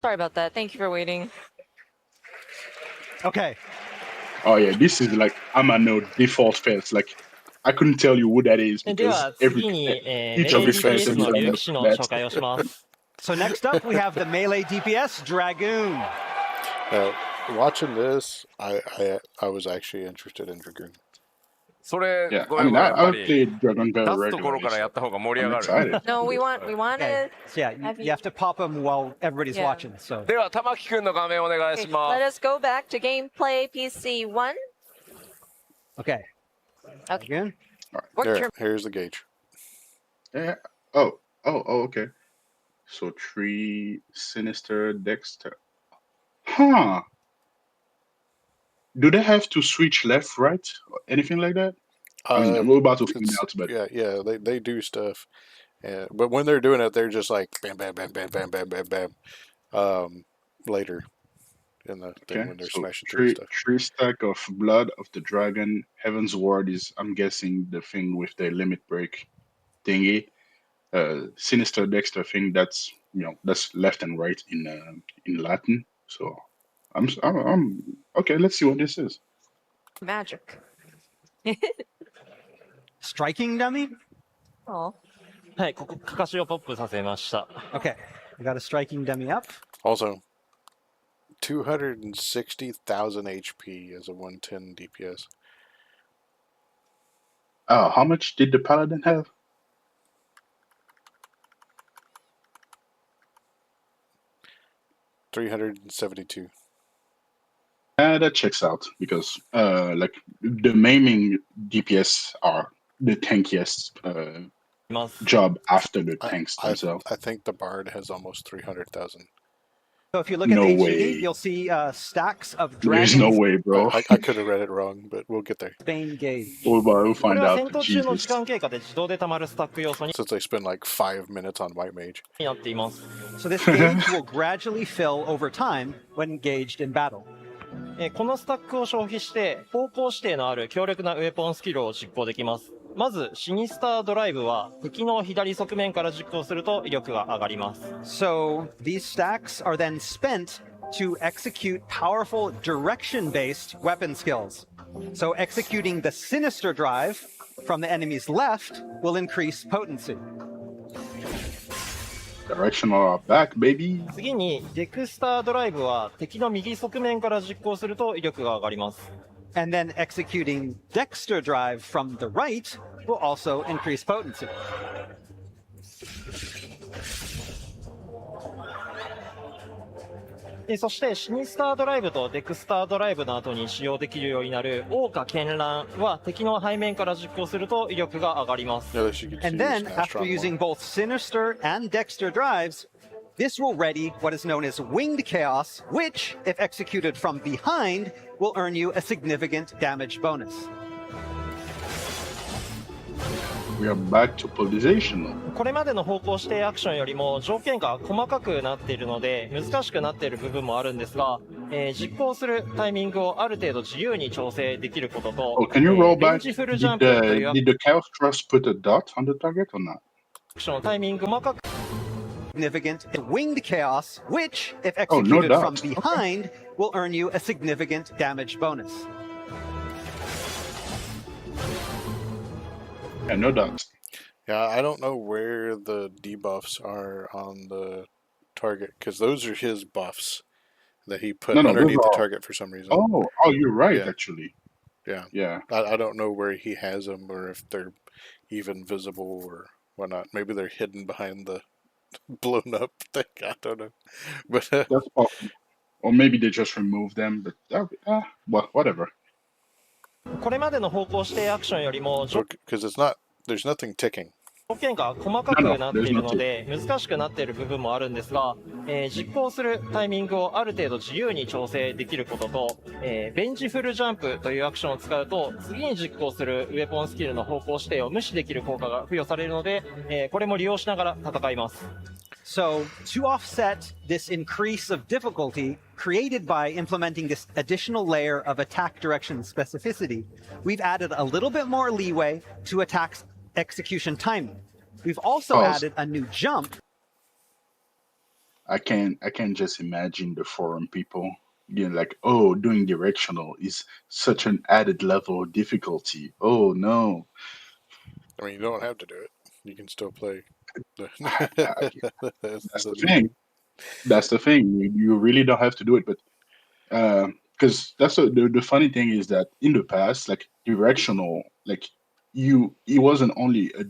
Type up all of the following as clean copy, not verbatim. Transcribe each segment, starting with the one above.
Sorry about that. Thank you for waiting. Okay. Oh yeah, this is like Amano default fence. Like I couldn't tell you who that is で because は次に、each of melee his fences DPS の are 竜 like 騎士の that. 紹介をします。So next up, we have the melee DPS, Dragoon. Watching this, I was actually interested in Dragoon. それ、 Yeah, ご I めん mean ごめんやっぱ I り played Dragon Bell 出すところ regularly. からや So った方が盛り上 I'm がる。 excited. No, we want Okay. to. So yeah, you have to pop them while everybody's Yeah. watching. So では、玉木くんの画面お願い Okay, しま let す。 us go back to gameplay PC1. okay. Okay. Dragoon. What's There, your here's the gauge. Yeah. Oh, okay. So 3 Sinister Dexter. Huh. Do they have to switch left, right, or anything like that? I mean, we're about to find It's- out, but yeah, they do stuff. Yeah, but when they're doing it, they're just like bam, bam, bam, bam, bam, bam, bam, bam. Later in the thing okay. when they're So smashing through stuff. 3 stack of Blood of the Dragon. Heaven's Ward is, I'm guessing, the thing with the limit break thingy. Sinister Dexter thing, that's that's left and right in Latin. So I'm okay. Let's see what this is. magic? Striking dummy. Oh, はい、ここ、かかしをポップさせました。 Okay. We got a striking dummy up. Also, 260,000 HP as a 110 DPS. How much did the Paladin have? $372. That checks out because like the maiming DPS are the tankiest います。 job after the tanks I themselves. think the Bard has almost 300,000. So if you look at No the HUD, way. you'll see stacks of There's dragons. no way, bro. I could have read it wrong, but we'll get there. Bane gauge. We'll こ find れは out. 戦闘中の Jesus. 時間経過で自動で溜まるスタック要素に Since I spend like 5 minutes on White Mage. なっています。 So this gauge will gradually fill over time when engaged in battle. このスタックを消費して方向指定のある強力なウェポンスキルを実行できます。まずシニスタードライブは敵の左側面から実行すると威力が上がります。 So these stacks are then spent to execute powerful direction-based weapon skills. So executing the Sinister Drive from the enemy's left will increase potency. Directional back, baby. 次にデクスタードライブは敵の右側面から実行すると威力が上がります。 And then executing Dexter Drive from the right will also increase potency. そしてシニスタードライブとデクスタードライブの後に使用できるようになる桜花絢爛は敵の背面から実行すると威力が上がります。 Yeah, you could And use then, Mass after Drop using more. both Sinister and Dexter drives, this will ready what is known as Winged Chaos, which, if executed from behind, will earn you a significant damage bonus. We are back to polarization. これまでの方向指定アクションよりも条件が細かくなっているので難しくなっている部分もあるんですが、実行するタイミングをある程度自由に調整できることと、 Oh, can you roll ベン back? チフル Did ジャンプというア the Chaos Thrust put a dot on the target or not? クションのタイミング細かく Significant Winged Chaos, which, if Oh, no executed doubt. from behind, will earn you a significant damage bonus. Yeah, no dot. Yeah, I don't know where the debuffs are on the target because those are his buffs that he put No, those underneath the are- target for some reason. Oh, you're right, Yeah. actually. Yeah. Yeah. I don't know where he has them or if they're even visible or whatnot. Maybe they're hidden behind the blown up thing. I don't know. But That's possible. Or maybe they just removed them, but well, whatever. これまでの方向指定アクションよりも条 because there's nothing ticking. 件が細かくなっているので難しくなっている部分もあるんですが、実行するタイミングをある程度自由に調整できることと、ベンチフルジャンプというアクションを使うと次に実行するウェポンスキルの方向指定を無視できる効果が付与されるので、これも利用しながら戦います。 So, to offset this increase of difficulty created by implementing this additional layer of attack direction specificity, we've added a little bit more leeway to attack's execution timing. We've also Oh. added a new jump. I can't just imagine the forum people being like, oh, doing directional is such an added level of difficulty. Oh no. I mean, you don't have to do it. You can still play. That's the thing. That's the thing. You really don't have to do it, but because the funny thing is that in the past, like directional, like it wasn't only a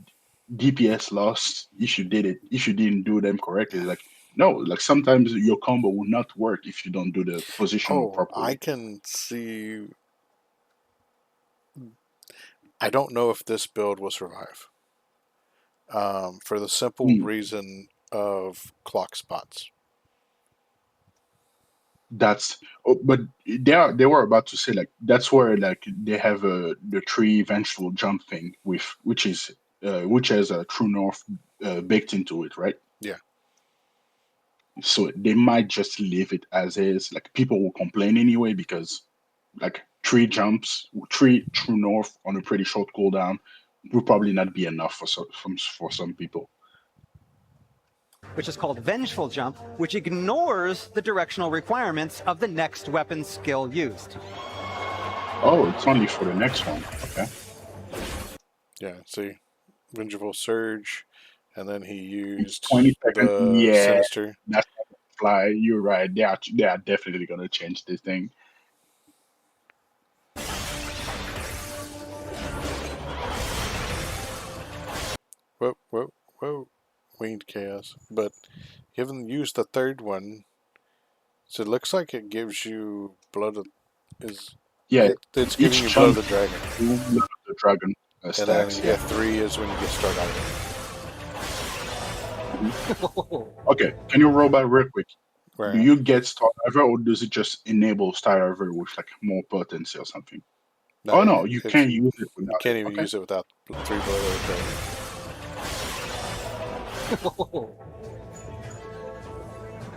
DPS loss if you didn't do them correctly. Like no, like sometimes your combo will not work if you don't do the positional Oh, properly. I can see. I don't know if this build will survive. For the simple reason of clock spots. But they were about to say like that's where like they have the tree vengeful jump thing with which has a true north baked into it, right? Yeah. So they might just leave it as is. Like people will complain anyway because like tree true north on a pretty short cooldown will probably not be enough for some people. Which is called Vengeful Jump, which ignores the directional requirements of the next weapon skill used. Oh, it's only for the next one. Okay. Yeah, see, Vengeful Surge, and then he used 20 seconds. the Yeah, Sinister. that's fly. You're right. They are definitely gonna change this thing. Whoa. Winged Chaos. But you haven't used the third one, so it looks like it gives you Blood of... It's giving you Blood of the Dragon. Blood of the Dragon stacks. And then, 3 is when you get started out. Okay, can you roll by real quick? Right. Do you get Star Diver or does it just enable Star Diver with like more potency or something? No, you can't use it without You can't even use it without 3 Blood of the Dragon.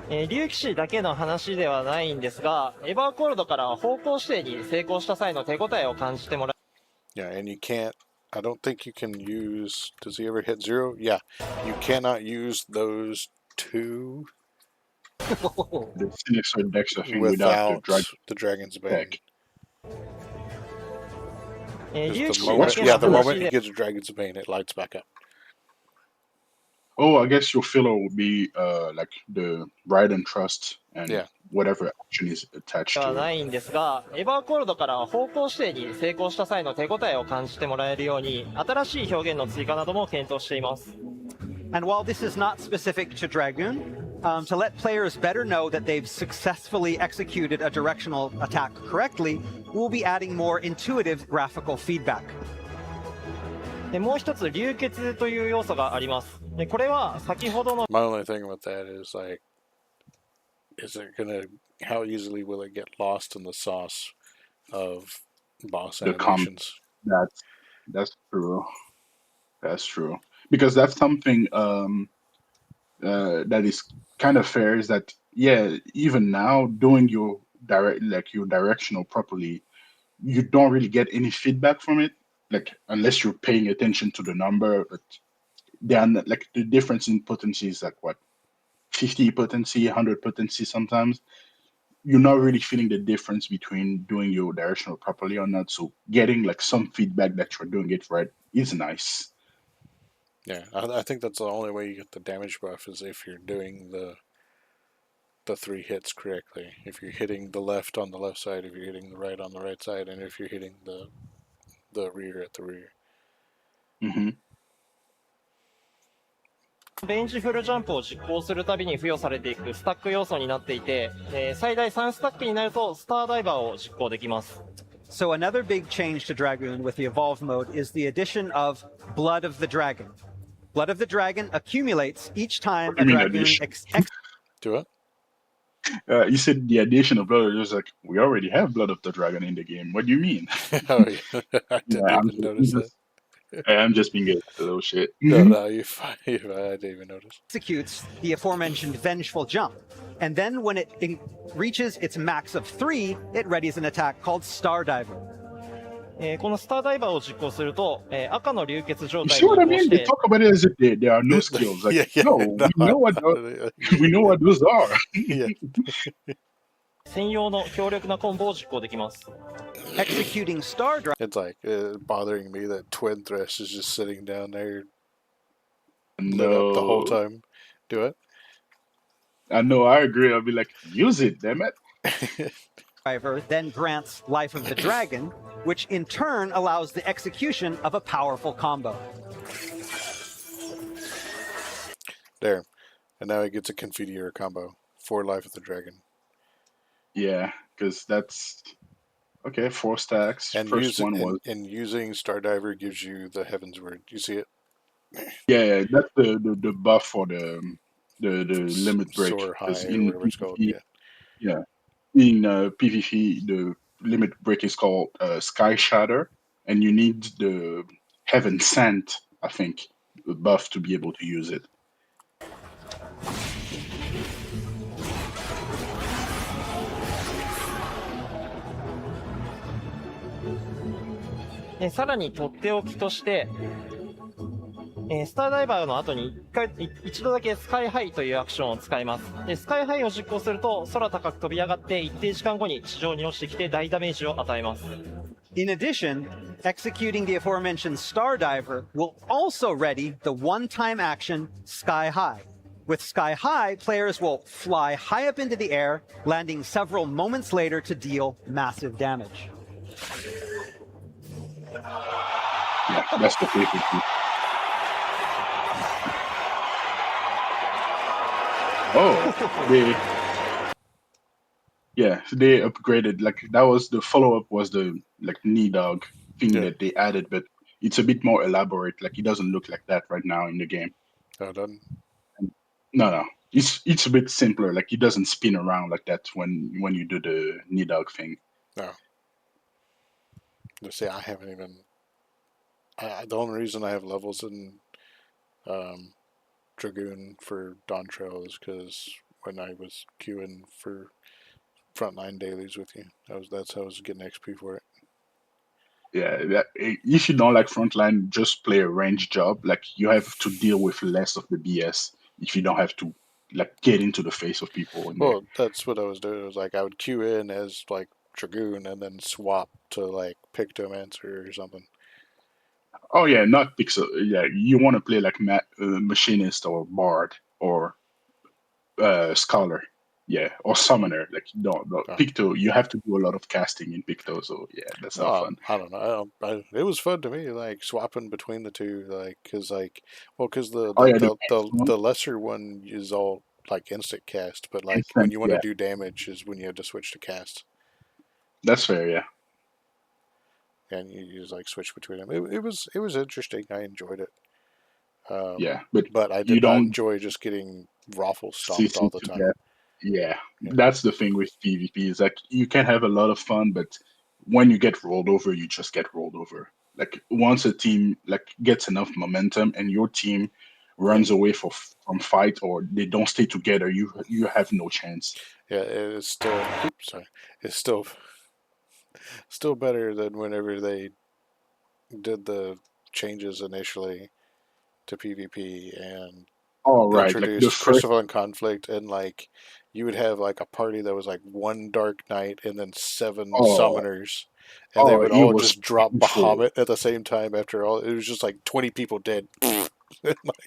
竜騎士だけの話ではないんですが、エバーコールドから方向指定に成功した際の手応えを感じてもら Yeah, and you can't... I don't think you can use... Does he ever hit 0? Yeah. You cannot use those 2... the Sinister Dexter thing without the Dragon's Bane. The moment he gets a Dragon's Bane, it lights back up. Oh, I guess your filler would be like the Ride and Trust and whatever action is attached は to な it. いんですが、エバーコールドから方向指定に成功した際の手応えを感じてもらえるように、新しい表現の追加なども検討しています。And while this is not specific to Dragoon, to let players better know that they've successfully executed a directional attack correctly, we'll be adding more intuitive graphical feedback. でもう一つ、流血という要素があります。でこれは先ほどの My only thing with that is like, is it gonna... How easily will it get lost in the sauce of boss animations? That's true. That's true. Because that's something that is kind of fair is that even now doing your directional properly, you don't really get any feedback from it, like unless you're paying attention to the number. But then like the difference in potency is like what 50 potency, 100 potency sometimes. You're not really feeling the difference between doing your directional properly or not. So getting like some feedback that you're doing it right is nice. Yeah, I think that's the only way you get the damage buff is if you're doing the 3 hits correctly. If you're hitting the left on the left side, if you're hitting the right on the right side, and if you're hitting the rear at the rear. Mm-hmm. ベンジフルジャンプを実行するたびに付与されていくスタック要素になっていて、最大3スタックになるとスターダイバーを実行できます。So another big change to Dragoon with the Evolve mode is the addition of Blood of the Dragon. Blood of the Dragon accumulates each time a Dragoon... Do it? You said the addition of blood. It was like, we already have Blood of the Dragon in the game. What do you mean? Oh, yeah. I didn't even notice that. I'm just being a little shit. No, you're fine. I didn't even notice. Executes the aforementioned Vengeful Jump. And then when it reaches its max of 3, it readies an attack called Star Diver. このスターダイバーを実行すると、赤の流血状 You 態 see に what 移 I 行し mean? They て、 talk about it as if there are no skills. Like, yeah, yeah, no, we know what we know what those are. yeah. 専用の強力なコンボを実行できます。 Executing Star Drive It's like bothering me that Twin Thresh is just sitting down there lit up the whole No, time. Do it. I know. I agree. I'll be like, use it, damn it. Driver then grants Life of the Dragon, which in turn allows the execution of a powerful combo. There. And now he gets a Confiteor combo for Life of the Dragon. Yeah, because that's okay. 4 stacks. And First one was using Stardiver gives you the Heaven's Word. You see it? yeah. That's the buff for the limit break. Soar high Because or in whatever it's called. PvP, Yeah. in PvP, the limit break is called Sky Shatter, and you need the Heaven Sent, I think, the buff to be able to use it. さらにとっておきとして、スターダイバーの後に一度だけスカイハイというアクションを使います。でスカイハイを実行すると空高く飛び上がって一定時間後に地上に落ちてきて大ダメージを与えます。 In addition, executing the aforementioned Star Diver will also ready the one-time action Sky High. With Sky High, players will fly high up into the air, landing several moments later to deal massive damage. Yeah, that's the PvP. Oh, they upgraded. Like that was the follow-up was the like knee dog thing that they added, but it's a bit more elaborate. Like it doesn't look like that right now in the game. Oh, done. No, it's a bit simpler. Like it doesn't spin around like that when you do the knee dog thing. No. See, I haven't even. The only reason I have levels in Dragoon for Dawn Trail is because when I was queuing for frontline dailies with you, that's how I was getting XP for it. Yeah, if you don't like frontline, just play a range job. Like you have to deal with less of the BS if you don't have to like get into the face of people. Well, that's what I was doing. It was like I would queue in as like Dragoon and then swap to like Pictomancer or something. Oh yeah, not Pixel. Yeah, you want to play like Machinist or Bard or Scholar. Yeah, or Summoner. Like no, Picto. You have to do a lot of casting in Picto. So yeah, that's not fun. I don't know. It was fun to me, like swapping between the two, like because the lesser one is all like instant cast, but like when you want to do damage is when you have to switch to cast. That's fair, yeah. And you just like switch between them. It was interesting. I enjoyed it. Yeah, but I did not enjoy just getting Raffle stomped all the time. Yeah, that's the thing with PvP is like you can have a lot of fun, but when you get rolled over, you just get rolled over. Like once a team like gets enough momentum and your team runs away from fight or they don't stay together, you have no chance. Yeah, it's still. Oops, sorry. It's still better than whenever they did the changes initially to PvP and introduced like Crucible and Conflict, and like you would have like a party that was like one Dark Knight and then 7 summoners, and they would all just drop Bahamut at the same time. After all, it was just like 20 people dead.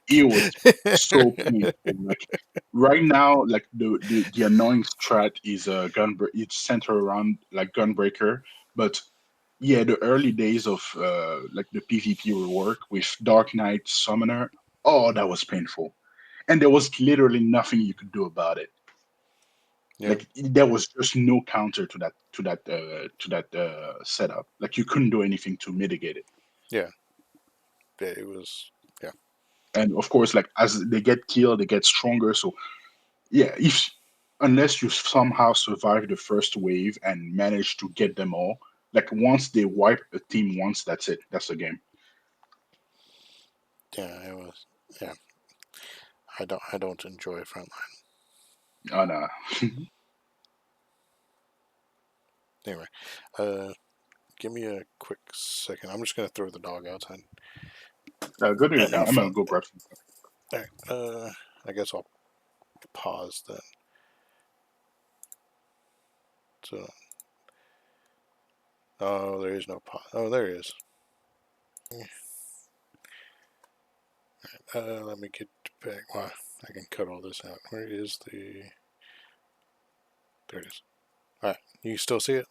It was so painful. Like right now, like the annoying strat is it's centered around like Gunbreaker, but yeah, the early days of like the PvP rework with Dark Knight Summoner, oh, that was painful, and there was literally nothing you could do about it. Yeah. Like there was just no counter to that setup. Like you couldn't do anything to mitigate it. Yeah, it was. Yeah, and of course, like as they get killed, they get stronger. So yeah, unless you somehow survive the first wave and manage to get them all, like once they wipe a team once, that's it. That's the game. Yeah, it was. Yeah, I don't enjoy frontline. Oh no. Anyway, give me a quick second. I'm just gonna throw the dog outside. Go to your thing. I'm gonna go grab some. All right. I guess I'll pause then. So, oh, there is no pause. Oh, there is. Let me get back. Wow, I can cut all this out. Where is the? There it is. All right, you still see it?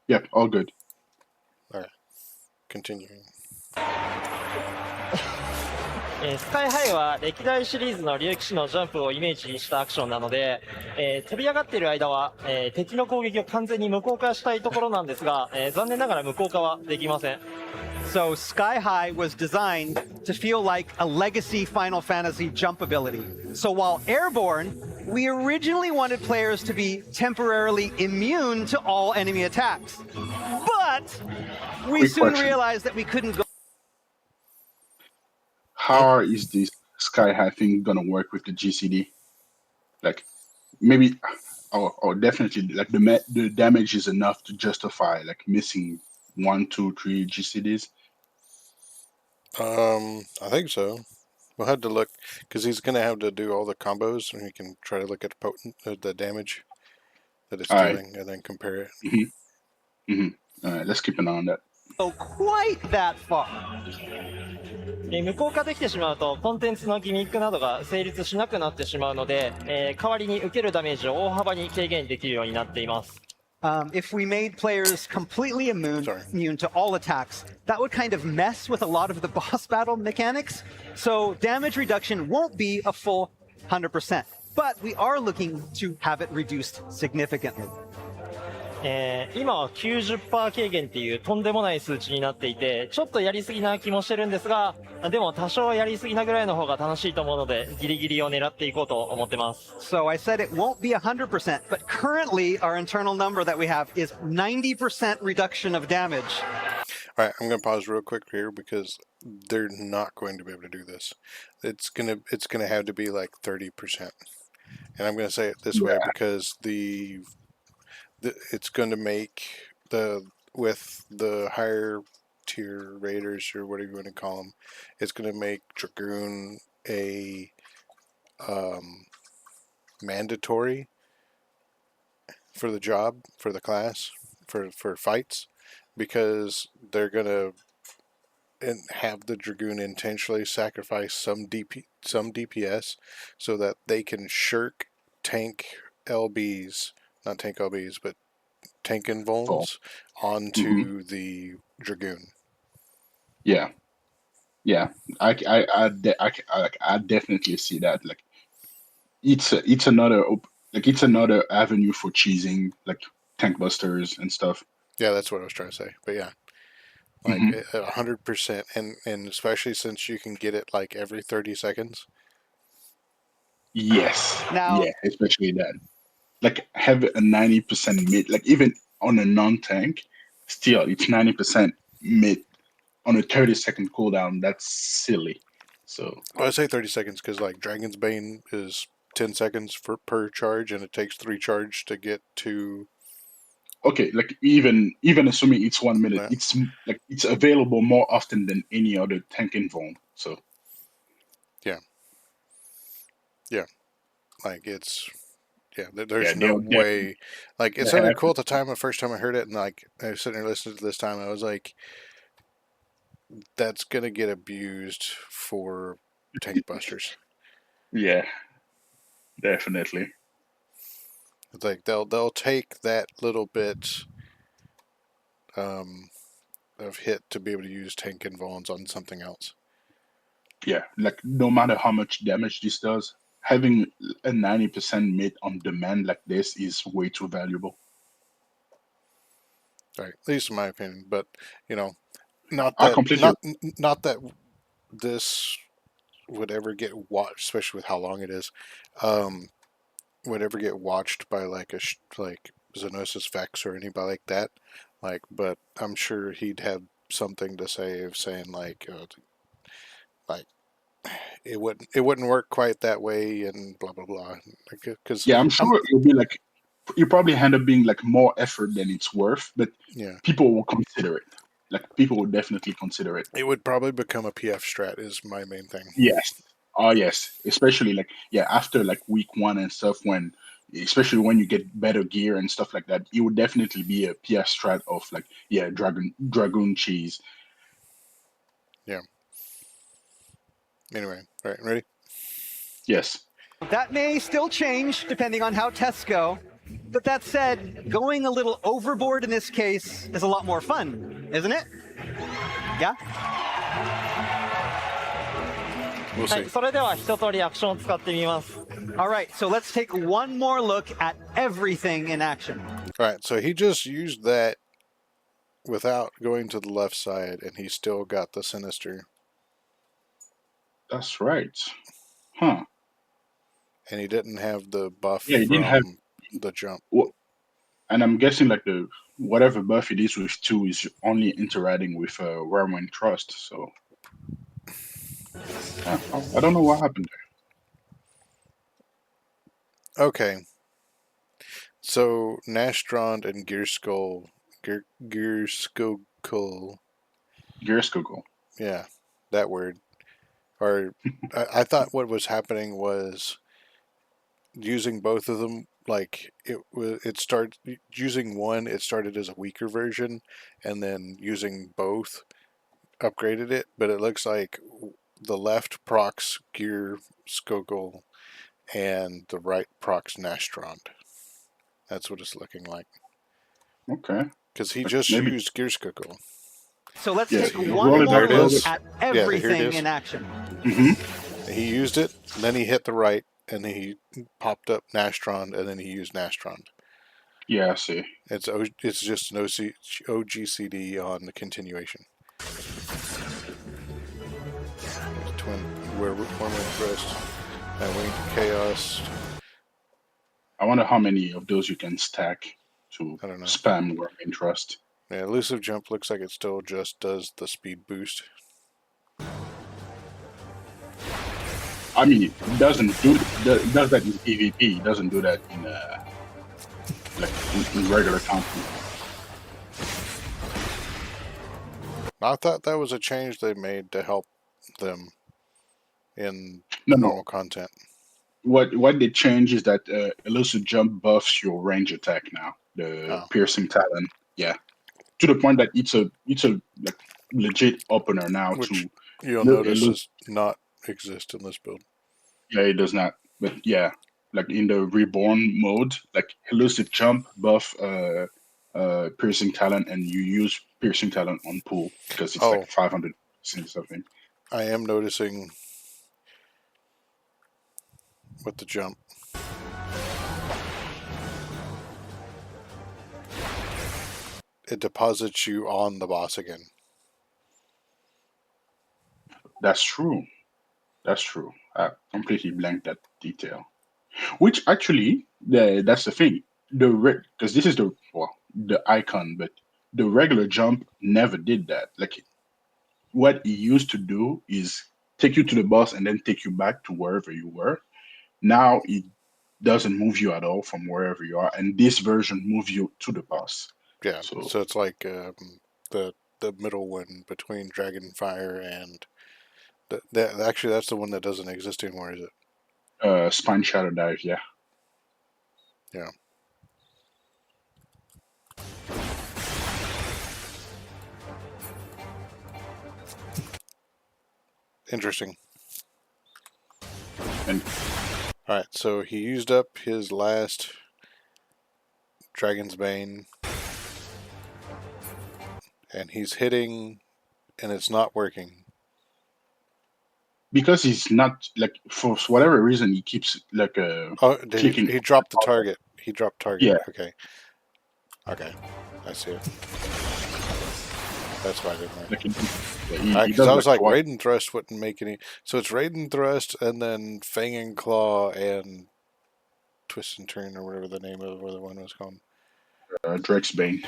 Yep, all good. All right, continuing. スカイハイは歴代シリーズの竜騎士のジャンプをイメージしたアクションなので、飛び上がっている間は、敵の攻撃を完全に無効化したいところなんですが、残念ながら無効化はできません。So Sky High was designed to feel like a legacy Final Fantasy jump ability. So while airborne, we originally wanted players to be temporarily immune to all enemy attacks. But we Quick soon question. realized that we couldn't go. How is this Sky High thing gonna work with the GCD? Like, maybe, or definitely, like the damage is enough to justify like missing 1, 2, 3 GCDs. I think so. We'll have to look because he's gonna have to do all the combos, and he can try to look at the damage that it's doing, and then compare it. All right, let's keep an eye on that. Go quite that far. 無効化できてしまうとコンテンツのギミックなどが成立しなくなってしまうので、代わりに受けるダメージを大幅に軽減できるようになっています。If we made players completely immune to all attacks, that would kind of mess with a lot of the boss battle mechanics. So damage reduction won't be a full 100%, but we are looking to have it reduced significantly. 今は 90% 軽減っていうとんでもない数値になっていて、ちょっとやりすぎな気もしてるんですが、でも多少やりすぎなぐらいの方が楽しいと思うので、ギリギリを狙っていこうと思ってます。So I said it won't be 100%, but currently our internal number that we have is 90% reduction of damage. All right, I'm going to pause real quick here because they're not going to be able to do this. It's gonna have to be like 30%, and I'm going to say it this way because it's going to make with the higher tier raiders or whatever you want to call them, it's going to make Dragoon a mandatory for the job, for the class, for fights, because they're going to have the Dragoon intentionally sacrifice some DPS so that they can shirk tank LBs, not tank LBs, but tank and Volns onto the Dragoon. Yeah, I definitely see that. Like, it's another avenue for cheesing, like tank busters and stuff. Yeah, that's what I was trying to say. But yeah, like 100%, and especially since you can get it like every 30 seconds. Yes. Now, yeah, especially that. Like, have a 90% mid, like even on a non-tank, still it's 90% mid on a 30-second cooldown. That's silly. So I say 30 seconds because like Dragon's Bane is 10 seconds per charge, and it takes 3 charge to get to. Okay, like even assuming it's 1 minute, it's like it's available more often than any other tank invuln. So yeah, like it's. Yeah, there's no way. Like, it sounded cool at the time, the first time I heard it, and like I was sitting there listening to this time, I was like, that's gonna get abused for tank busters. Yeah, definitely. It's like they'll take that little bit of hit to be able to use tank and Volns on something else. Yeah, like no matter how much damage this does, having a 90% mid on demand like this is way too valuable. Right, at least in my opinion. But you know, not that this would ever get watched, especially with how long it is, would ever get watched by like like Xenosis Vex or anybody like that. Like, but I'm sure he'd have something to say of saying like it wouldn't work quite that way and blah blah blah. Because yeah, I'm sure it'll be like you probably end up being like more effort than it's worth, but Yeah. people will consider it. Like people will definitely consider it. It would probably become a PF strat is my main thing. Yes. Oh yes. Especially like after like week 1 and stuff, especially when you get better gear and stuff like that, it would definitely be a PF strat of like Dragoon cheese. Yeah. Anyway, all right, ready? Yes. That may still change depending on how tests go. But that said, going a little overboard in this case is a lot more fun, isn't it? Yeah? We'll は see. い、それでは一通りアクションを使ってみます。 All right, so let's take one more look at everything in action. All right, so he just used that without going to the left side, and he still got the Sinister. That's right. Huh. And he didn't have the buff Yeah, he from didn't have. the jump. And I'm guessing like the whatever buff it is with 2 is only interacting with Wormwind Trust. So I don't know what happened there. Okay. So Nastrond and Gearskogul, Gearskogul. yeah, that word. Or I thought what was happening was using both of them. Like it started using one. It started as a weaker version, and then using both upgraded it. But it looks like the left procs Gearskogul and the right procs Nastrond. That's what it's looking like. Okay. Because he just Maybe. used Gearskogul. So let's Yes, take you one roll it more back look over. at Yeah, here it everything is. in action. Mm-hmm. He used it, then he hit the right, and then he popped up Nastrond, and then he used Nastrond. Yeah, I see. It's just an OGCD on the continuation. Twin Wormwind Thrust and Winged Chaos. I wonder how many of those you can stack to I don't know. spam Wormwind Trust. Yeah, Elusive Jump looks like it still just does the speed boost. I mean, it doesn't do it does that in PvP. It doesn't do that in in regular content. I thought that was a change they made to help them in No. normal content. What they changed is that Elusive Jump buffs your range attack now. The Piercing Talon. Yeah. To the point that it's a like legit opener now. Which to you'll notice does not exist in this build. Yeah, it does not. But yeah, like in the Reborn mode, like Elusive Jump buff Piercing Talon, and you use Piercing Talon on pool because it's like 500% something. I am noticing with the jump. It deposits you on the boss again. That's true. That's true. I completely blanked that detail. Which actually, that's the thing. Because this is the icon, but the regular jump never did that. Like what it used to do is take you to the boss and then take you back to wherever you were. Now it doesn't move you at all from wherever you are, and this version moves you to the boss. Yeah, so it's like the middle one between Dragonfire and actually that's the one that doesn't exist anymore, is it? Spine Shadow Dive, yeah. Yeah. Interesting. And alright, so he used up his last Dragon's Bane, and he's hitting, and it's not working. Because he's not, like, for whatever reason, he keeps, like, clicking. He dropped the target. He dropped target. Yeah. Okay. Okay. I see it. That's why I didn't like it. Because I was like, Raiden Thrust wouldn't make any... So it's Raiden Thrust, and then Fang and Claw, and Twist and Turn, or whatever the name of the other one was called. Drake's Bane.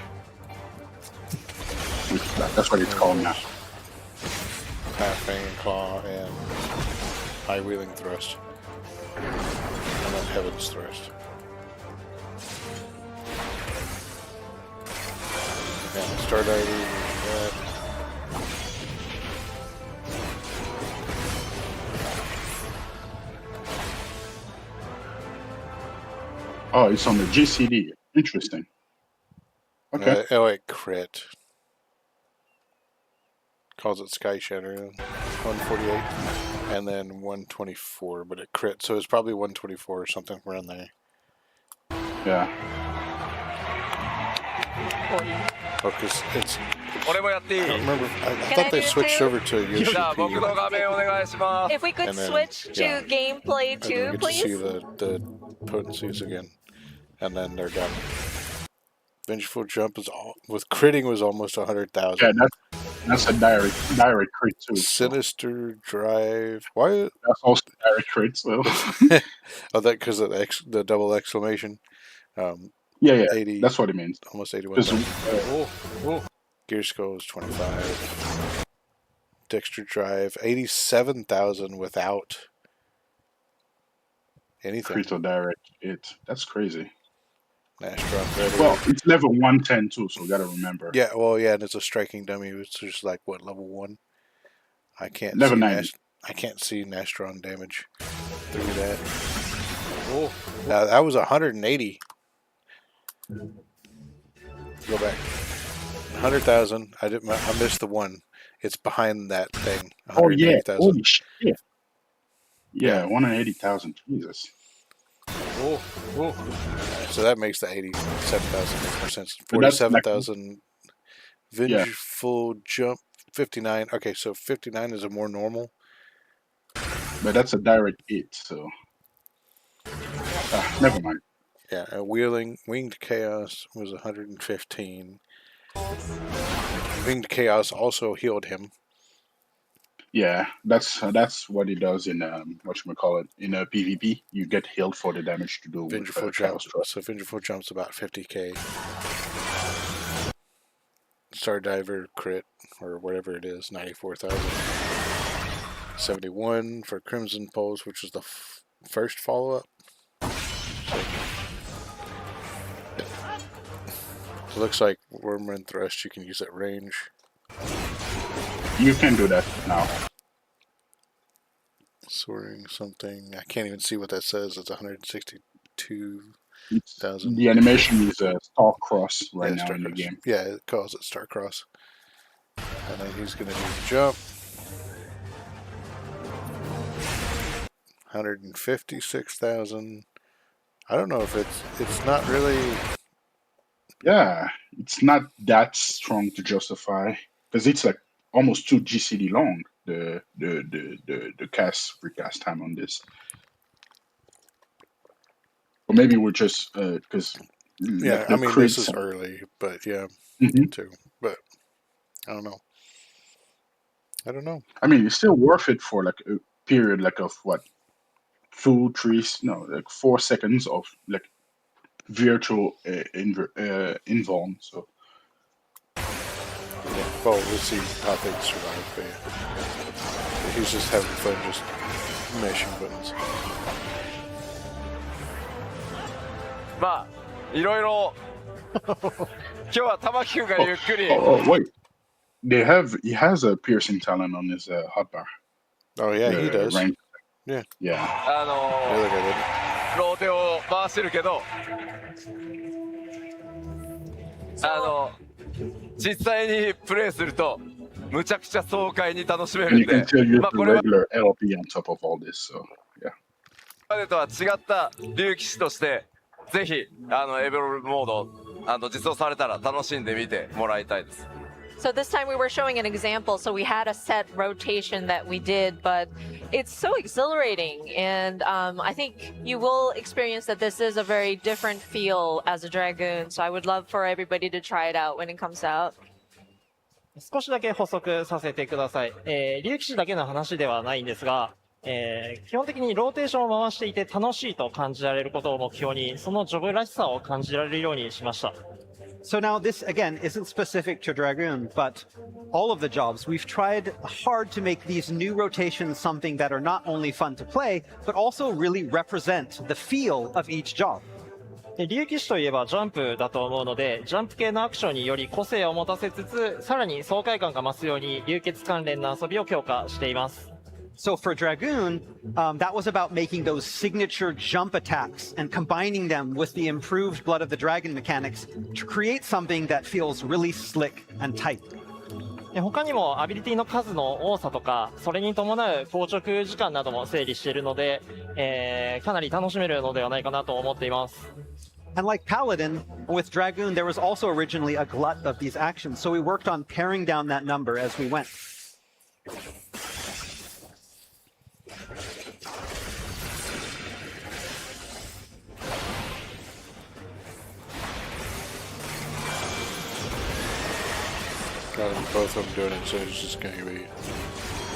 That's what it's called now. Fang and Claw, and High Wheeling Thrust. And then Heaven's Thrust. Star Diver. Oh, it's on the GCD. Interesting. Okay. Oh, it crit. Calls it Sky Shatter. 148. And then 124, but it crit. So it's probably 124 or something around there. Yeah. Oh, because it's. 俺もやっていい I don't remember. I Can thought I they do switched two? over to Yoshi じゃあ僕 P. の画面お願いします If we could And then, switch to yeah. gameplay And then too, we get to see please. the potencies again. And then they're done. Vengeful Jump is all, with critting was almost 100,000. Yeah, that's a direct crit too. So Sinister Drive. Why? that's also direct crit. So Oh, that because of the double exclamation. yeah, 80. that's what it means. Almost 81. 'Cause, Gear Skull is 25. Dexter Drive 87,000 without anything. crit or direct hit. That's crazy. Nastron Ready. Well, it's level 110 too, so you gotta remember. Yeah, well, yeah, and it's a striking dummy. It's just like what, level 1? I can't Level see 90. I can't see Nastron damage through that. Oh, now that was 180. Go back. 100,000. I missed the one. It's behind that thing. Oh yeah, 180,000. holy shit. Yeah, 180,000. Jesus. So that makes the 87,000 make more sense. But that's like- 47,000. Vengeful Jump 59. Okay, so 59 is a more normal. But that's a direct hit, so never mind. Yeah, Winged Chaos was 115. Winged Chaos also healed him. Yeah, that's what it does in whatchamacallit, in a PvP. You get healed for the damage to do with Vengeful Chaos Jump. Trust. So Vengeful Jump's about 50k. Star Diver crit, or whatever it is, 94,000. 71 for Crimson Pulse, which was the first follow-up. It looks like Wormrun Thrust you can use at range. You can do that now. Soaring something. I can't even see what that says. It's 162. It's, 1,000. the animation is a star cross right now in the Starcross. game. Yeah, it calls it Starcross. And then he's going to do the jump. 156,000. I don't know if it's not really. Yeah, it's not that strong to justify because it's like almost 2 GCD long. The recast time on this, or maybe we're just because Yeah, I mean this is early, but yeah, too. But I don't know. I mean, it's still worth it for like a period like of what 2, 3, no, like 4 seconds of like virtual invuln. So Yeah, well, we'll see how things survive. But yeah. He's just having fun, just mashing buttons. まあいろいろ今日は玉木くんがゆっくり oh wait, he has a piercing talent on his hotbar. Oh yeah, he does. Range. Yeah. Yeah. The other guy didn't. ローテを回してるけど実際にプレイするとむちゃくちゃ爽快に楽しめ And るん you can で still use まあ the これは regular LP on top of all this. So yeah. 今までとは違った竜騎士としてぜひエベロルモード実装されたら楽しんでみてもらいたいです。 So this time we were showing an example. So we had a set rotation that we did, but it's so exhilarating. And I think you will experience that this is a very different feel as a Dragoon. So I would love for everybody to try it out when it comes out. 少しだけ補足させてください。竜騎士だけの話ではないんですが、基本的にローテーションを回していて楽しいと感じられることを目標に、そのジョブらしさを感じられるようにしました。So now this, again, isn't specific to Dragoon, but all of the jobs, we've tried hard to make these new rotations something that are not only fun to play, but also really represent the feel of each job. で竜騎士といえばジャンプだと思うので、ジャンプ系のアクションにより個性を持たせつつ、さらに爽快感が増すように流血関連の遊びを強化しています。So for Dragoon, that was about making those signature jump attacks and combining them with the improved Blood of the Dragon mechanics to create something that feels really slick and tight. で他にもアビリティの数の多さとか、それに伴う硬直時間なども整理しているので、かなり楽しめるのではないかなと思っています。And like Paladin, with Dragoon, there was also originally a glut of these actions, so we worked on paring down that number as we went. Got both of them doing it, so it's just going to be.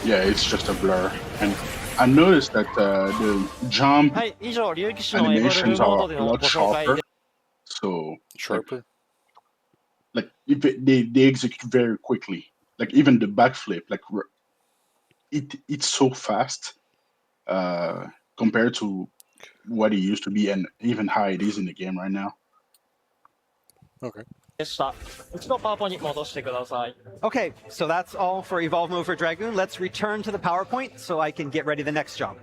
Yeah, it's just a blur. And I noticed that the jump はい、以上、竜騎士のエボルブ animations モー are ド a でのご lot 紹介 sharper. で So Sharper? like if they execute very quickly. Like even the backflip, like it's so fast compared to what it used to be, and even how it is in the game right now. Okay. した。一度パワポに戻してください。Okay, so that's all for Evolve Move for Dragoon. Let's return to the PowerPoint so I can get ready the next job.